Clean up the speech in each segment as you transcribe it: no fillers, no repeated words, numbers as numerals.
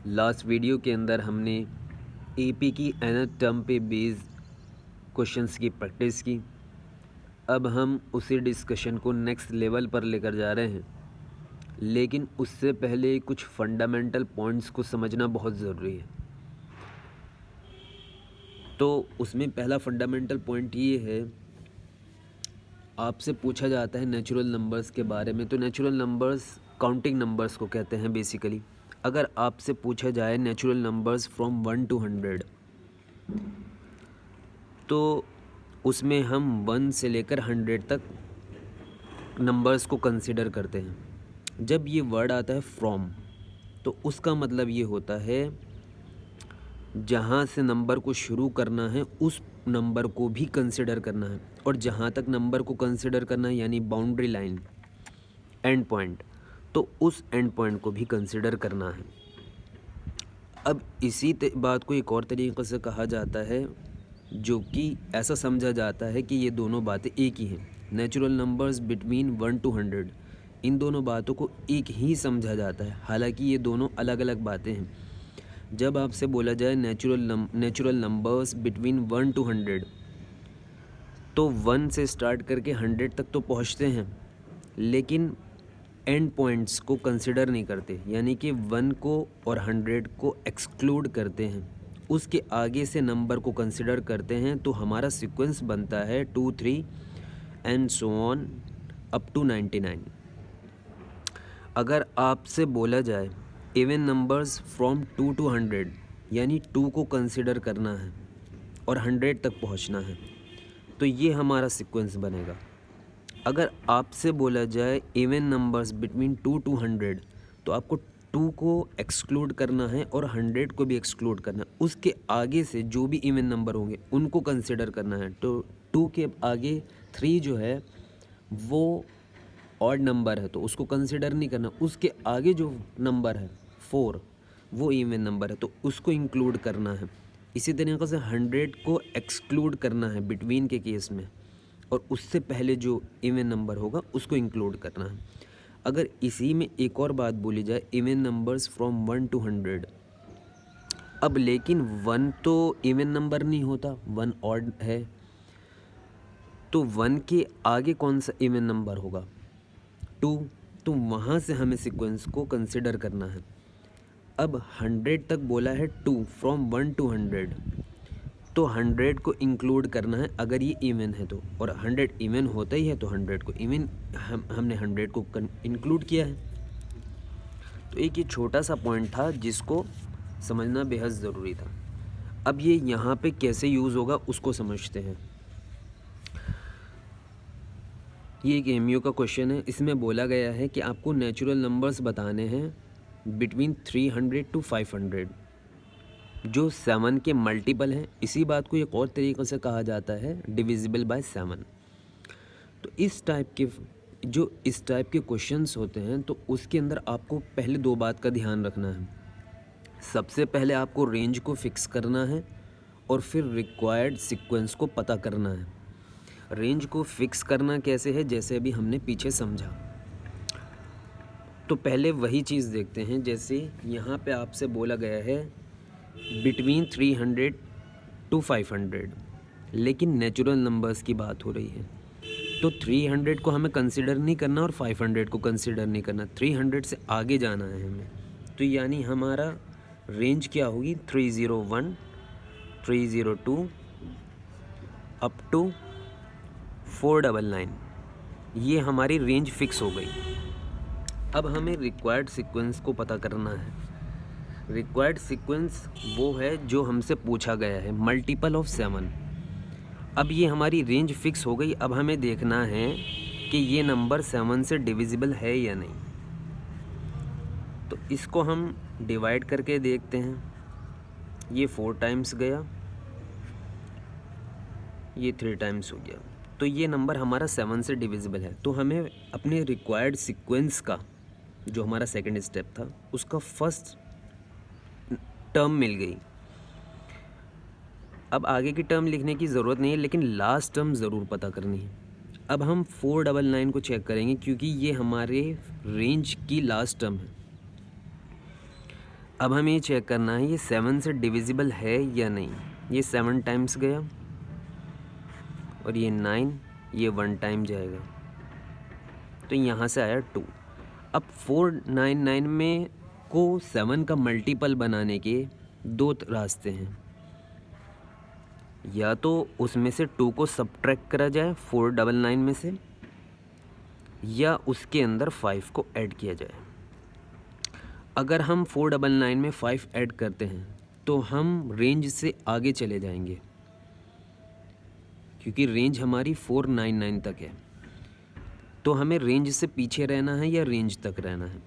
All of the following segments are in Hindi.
लास्ट वीडियो के अंदर हमने एपी की nth टर्म पे बेस्ड क्वेश्चंस की प्रैक्टिस की। अब हम उसी डिस्कशन को नेक्स्ट लेवल पर लेकर जा रहे हैं, लेकिन उससे पहले कुछ फंडामेंटल पॉइंट्स को समझना बहुत ज़रूरी है। तो उसमें पहला फंडामेंटल पॉइंट ये है, आपसे पूछा जाता है नेचुरल नंबर्स के बारे में। तो नेचुरल नंबर्स काउंटिंग नंबर्स को कहते हैं बेसिकली। अगर आपसे पूछा जाए नेचुरल नंबर्स फ्रॉम 1 to 100, तो उसमें हम 1 से लेकर 100 तक नंबर्स को कंसिडर करते हैं। जब ये वर्ड आता है फ्रॉम, तो उसका मतलब ये होता है जहाँ से नंबर को शुरू करना है उस नंबर को भी कंसिडर करना है, और जहाँ तक नंबर को कंसिडर करना है यानी बाउंड्री लाइन, एंड पॉइंट, तो उस एंड पॉइंट को भी कंसिडर करना है। अब इसी बात को एक और तरीक़े से कहा जाता है, जो कि ऐसा समझा जाता है कि ये दोनों बातें एक ही हैं। नेचुरल नंबर्स बिटवीन 1 to 100, इन दोनों बातों को एक ही समझा जाता है, हालांकि ये दोनों अलग अलग बातें हैं। जब आपसे बोला जाए नेचुरल नंबर्स बिटवीन 1 to 100, तो 1 से स्टार्ट करके 100 तक तो पहुंचते हैं, लेकिन एंड पॉइंट्स को कंसिडर नहीं करते, यानी कि 1 को और 100 को एक्सक्लूड करते हैं। उसके आगे से नंबर को कंसिडर करते हैं, तो हमारा सीक्वेंस बनता है 2, 3 and so on up to 99। अगर आपसे बोला जाए इवन नंबर्स फ्रॉम 2 to 100, यानी 2 को कंसिडर करना है और 100 तक पहुंचना है, तो ये हमारा सीक्वेंस बनेगा। अगर आपसे बोला जाए इवन नंबर्स बिटवीन 2 to 100, तो आपको 2 को एक्सक्लूड करना है और 100 को भी एक्सक्लूड करना है। उसके आगे से जो भी इवन नंबर होंगे उनको कंसिडर करना है। तो 2 के आगे 3 जो है वो ऑड नंबर है, तो उसको कंसिडर नहीं करना। उसके आगे जो नंबर है 4, वो इवन नंबर है, तो उसको इंक्लूड करना है। इसी तरीके से 100 को एक्सक्लूड करना है बिटवीन के केस में, और उससे पहले जो इवन नंबर होगा उसको इंक्लूड करना है। अगर इसी में एक और बात बोली जाए इवन नंबर्स फ्रॉम 1 to 100, अब लेकिन 1 तो इवन नंबर नहीं होता, 1 ऑड है, तो 1 के आगे कौन सा इवन नंबर होगा? 2, तो वहाँ से हमें सीक्वेंस को कंसिडर करना है। अब 100 तक बोला है 2 फ्रॉम 1 to 100, तो 100 को इंक्लूड करना है अगर ये इवन है तो, और 100 इवन होता ही है तो 100 को इवन हमने 100 को इंक्लूड किया है। तो एक ये छोटा सा पॉइंट था जिसको समझना बेहद ज़रूरी था। अब ये यहाँ पे कैसे यूज़ होगा उसको समझते हैं। ये एक एमयू का क्वेश्चन है। इसमें बोला गया है कि आपको नेचुरल नंबर्स बताने हैं बिटवीन 300 to 500, जो 7 के मल्टीपल हैं। इसी बात को एक और तरीक़े से कहा जाता है डिविजिबल बाय 7। तो इस टाइप के क्वेश्चंस होते हैं, तो उसके अंदर आपको पहले 2 बात का ध्यान रखना है। सबसे पहले आपको रेंज को फिक्स करना है और फिर रिक्वायर्ड सीक्वेंस को पता करना है। रेंज को फिक्स करना कैसे है, जैसे अभी हमने पीछे समझा। तो पहले वही चीज़ देखते हैं। जैसे यहाँ पे आपसे बोला गया है बिटवीन 300 to 500, लेकिन नेचुरल नंबर्स की बात हो रही है, तो 300 को हमें कंसिडर नहीं करना और 500 को कंसिडर नहीं करना, 300 से आगे जाना है हमें। तो यानी हमारा रेंज क्या होगी? 301, 302 अप टू 499, ये हमारी रेंज फिक्स हो गई। अब हमें रिक्वायर्ड सीक्वेंस को पता करना है। रिक्वायर्ड सीक्वेंस वो है जो हमसे पूछा गया है, मल्टीपल ऑफ 7। अब ये हमारी रेंज फिक्स हो गई। अब हमें देखना है कि ये नंबर 7 से डिविजिबल है या नहीं। तो इसको हम डिवाइड करके देखते हैं। ये 4 टाइम्स गया, ये 3 टाइम्स हो गया, तो ये नंबर हमारा 7 से डिविजिबल है। तो हमें अपने रिक्वायर्ड सीक्वेंस का जो हमारा सेकंड स्टेप था उसका फर्स्ट टर्म मिल गई। अब आगे की टर्म लिखने की ज़रूरत नहीं है, लेकिन लास्ट टर्म ज़रूर पता करनी है। अब हम 499 को चेक करेंगे, क्योंकि ये हमारे रेंज की लास्ट टर्म है। अब हमें ये चेक करना है ये 7 से डिविजिबल है या नहीं। ये 7 टाइम्स गया और ये 9, ये 1 टाइम जाएगा, तो यहाँ से आया 2। अब 499 में को 7 का मल्टीपल बनाने के 2 रास्ते हैं। या तो उसमें से 2 को सब्ट्रैक्ट करा जाए 499 में से, या उसके अंदर 5 को ऐड किया जाए। अगर हम 499 में 5 ऐड करते हैं तो हम रेंज से आगे चले जाएंगे, क्योंकि रेंज हमारी 499 तक है। तो हमें रेंज से पीछे रहना है या रेंज तक रहना है।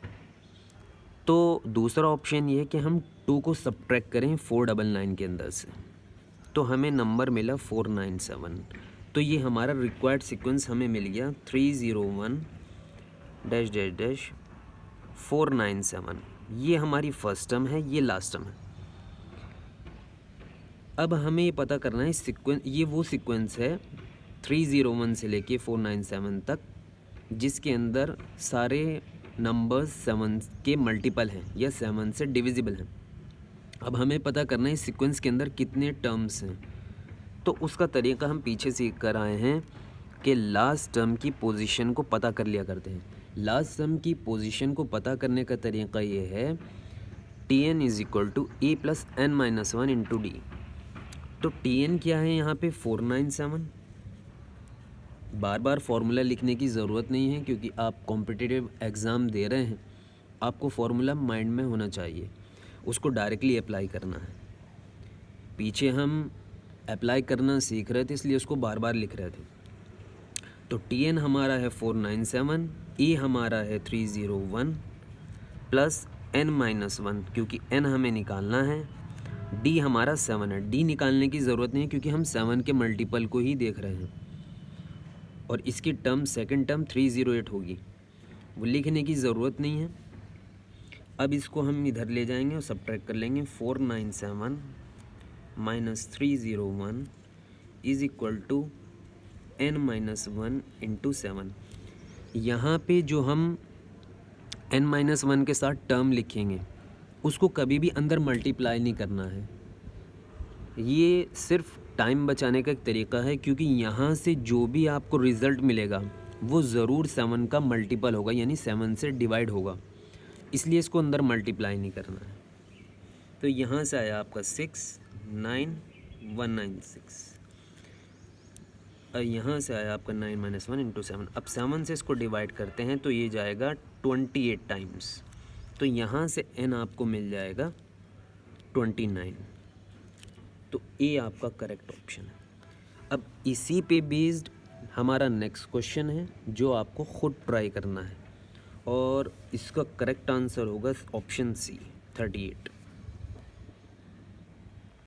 तो दूसरा ऑप्शन ये है कि हम 2 को सब्ट्रैक्ट करें 499 के अंदर से, तो हमें नंबर मिला 497। तो ये हमारा रिक्वायर्ड सीक्वेंस हमें मिल गया 301 डैश डैश डैश 497। ये हमारी फर्स्ट टर्म है, ये लास्ट टर्म है। अब हमें ये पता करना है सीक्वेंस, ये वो सीक्वेंस है 301 से लेके 497 तक जिसके अंदर सारे नंबर्स 7 के मल्टीपल हैं या 7 से डिविजिबल हैं। अब हमें पता करना है सीक्वेंस के अंदर कितने टर्म्स हैं। तो उसका तरीका हम पीछे सीख कर आए हैं कि लास्ट टर्म की पोजीशन को पता कर लिया करते हैं। लास्ट टर्म की पोजीशन को पता करने का तरीका ये है Tn is equal to a plus n minus 1 into d. तो Tn क्या है यहाँ पे 497। बार बार फार्मूला लिखने की ज़रूरत नहीं है, क्योंकि आप कॉम्पिटिटिव एग्ज़ाम दे रहे हैं, आपको फार्मूला माइंड में होना चाहिए, उसको डायरेक्टली अप्लाई करना है। पीछे हम अप्लाई करना सीख रहे थे इसलिए उसको बार बार लिख रहे थे। तो Tn हमारा है 497, E हमारा है 301 प्लस n माइनस 1, क्योंकि n हमें निकालना है। D हमारा 7 है, D निकालने की ज़रूरत नहीं है क्योंकि हम 7 के मल्टीपल को ही देख रहे हैं। और इसकी टर्म सेकंड टर्म 308 होगी, वो लिखने की ज़रूरत नहीं है। अब इसको हम इधर ले जाएंगे और सब्ट्रैक्ट कर लेंगे। 497 minus 301 is equal to n minus 1 into 7। यहाँ पे जो हम n माइनस 1 के साथ टर्म लिखेंगे उसको कभी भी अंदर मल्टीप्लाई नहीं करना है। ये सिर्फ टाइम बचाने का एक तरीका है, क्योंकि यहाँ से जो भी आपको रिज़ल्ट मिलेगा वो ज़रूर 7 का मल्टीपल होगा, यानी 7 से डिवाइड होगा, इसलिए इसको अंदर मल्टीप्लाई नहीं करना है। तो यहाँ से आया आपका 69196 और यहाँ से आया आपका 9 माइनस 1 इंटू 7। अब 7 से इसको डिवाइड करते हैं तो ये जाएगा 28 टाइम्स, तो यहाँ से n आपको मिल जाएगा 29। तो ए आपका करेक्ट ऑप्शन है। अब इसी पे बेस्ड हमारा नेक्स्ट क्वेश्चन है जो आपको खुद ट्राई करना है, और इसका करेक्ट आंसर होगा ऑप्शन सी 38।